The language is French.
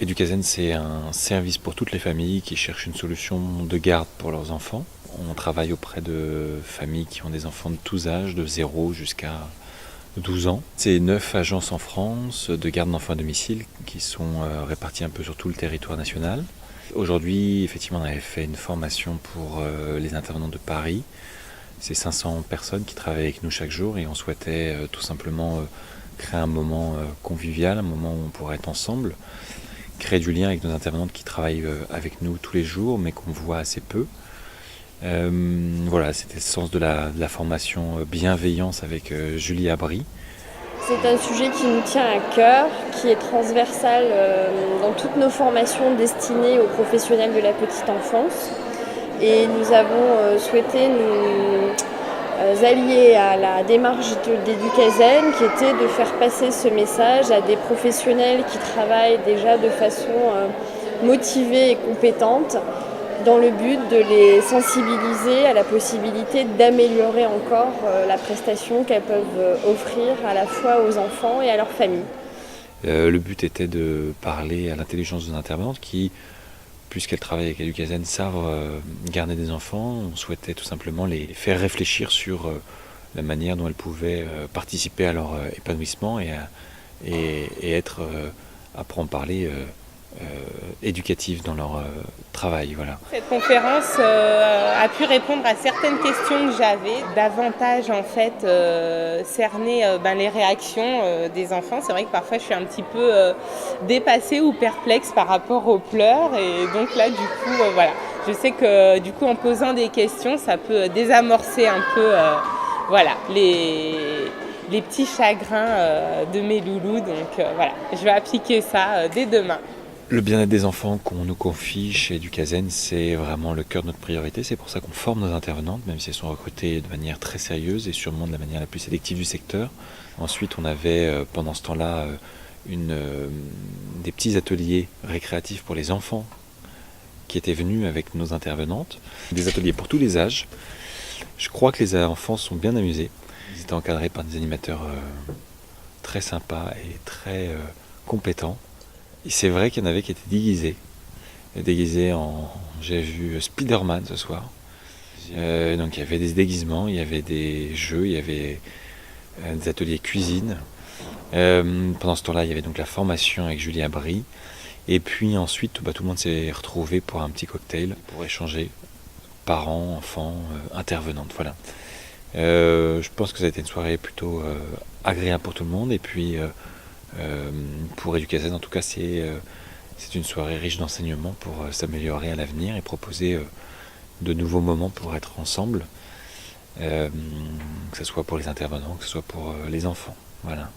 Educazen, c'est un service pour toutes les familles qui cherchent une solution de garde pour leurs enfants. On travaille auprès de familles qui ont des enfants de tous âges, de 0 jusqu'à 12 ans. C'est 9 agences en France de garde d'enfants à domicile qui sont réparties un peu sur tout le territoire national. Aujourd'hui, effectivement, on avait fait une formation pour les intervenants de Paris. C'est 500 personnes qui travaillent avec nous chaque jour et on souhaitait tout simplement créer un moment convivial, un moment où on pourrait être ensemble, créer du lien avec nos intervenantes qui travaillent avec nous tous les jours mais qu'on voit assez peu. Voilà, c'était le sens de la formation bienveillance avec Julie Abry. C'est un sujet qui nous tient à cœur, qui est transversal dans toutes nos formations destinées aux professionnels de la petite enfance. Et nous avons souhaité nous allier à la démarche d'Educazen, qui était de faire passer ce message à des professionnels qui travaillent déjà de façon motivée et compétente, dans le but de les sensibiliser à la possibilité d'améliorer encore la prestation qu'elles peuvent offrir à la fois aux enfants et à leurs familles. Le but était de parler à l'intelligence de nos intervenantes qui, puisqu'elles travaillent avec Educazen, savent garder des enfants. On souhaitait tout simplement les faire réfléchir sur la manière dont elles pouvaient participer à leur épanouissement et être, à en parler, éducatifs dans leur travail. Voilà. Cette conférence a pu répondre à certaines questions que j'avais, davantage en fait cerner les réactions des enfants. C'est vrai que parfois je suis un petit peu dépassée ou perplexe par rapport aux pleurs et donc là du coup voilà, je sais que du coup en posant des questions ça peut désamorcer un peu voilà les petits chagrins de mes loulous, donc voilà, je vais appliquer ça dès demain. Le bien-être des enfants qu'on nous confie chez Educazen, c'est vraiment le cœur de notre priorité. C'est pour ça qu'on forme nos intervenantes, même si elles sont recrutées de manière très sérieuse et sûrement de la manière la plus sélective du secteur. Ensuite, on avait pendant ce temps-là des petits ateliers récréatifs pour les enfants qui étaient venus avec nos intervenantes. Des ateliers pour tous les âges. Je crois que les enfants sont bien amusés. Ils étaient encadrés par des animateurs très sympas et très compétents. Et c'est vrai qu'il y en avait qui étaient déguisés en... J'ai vu Spider-Man ce soir. Donc il y avait des déguisements, il y avait des jeux, il y avait des ateliers cuisine. Pendant ce temps-là, il y avait donc la formation avec Julie Abry. Et puis ensuite, tout le monde s'est retrouvé pour un petit cocktail, pour échanger, parents, enfants, intervenantes. Voilà. Je pense que ça a été une soirée plutôt agréable pour tout le monde. Et puis... pour Educazen, en tout cas, c'est une soirée riche d'enseignements pour s'améliorer à l'avenir et proposer de nouveaux moments pour être ensemble, que ce soit pour les intervenants, que ce soit pour les enfants. Voilà.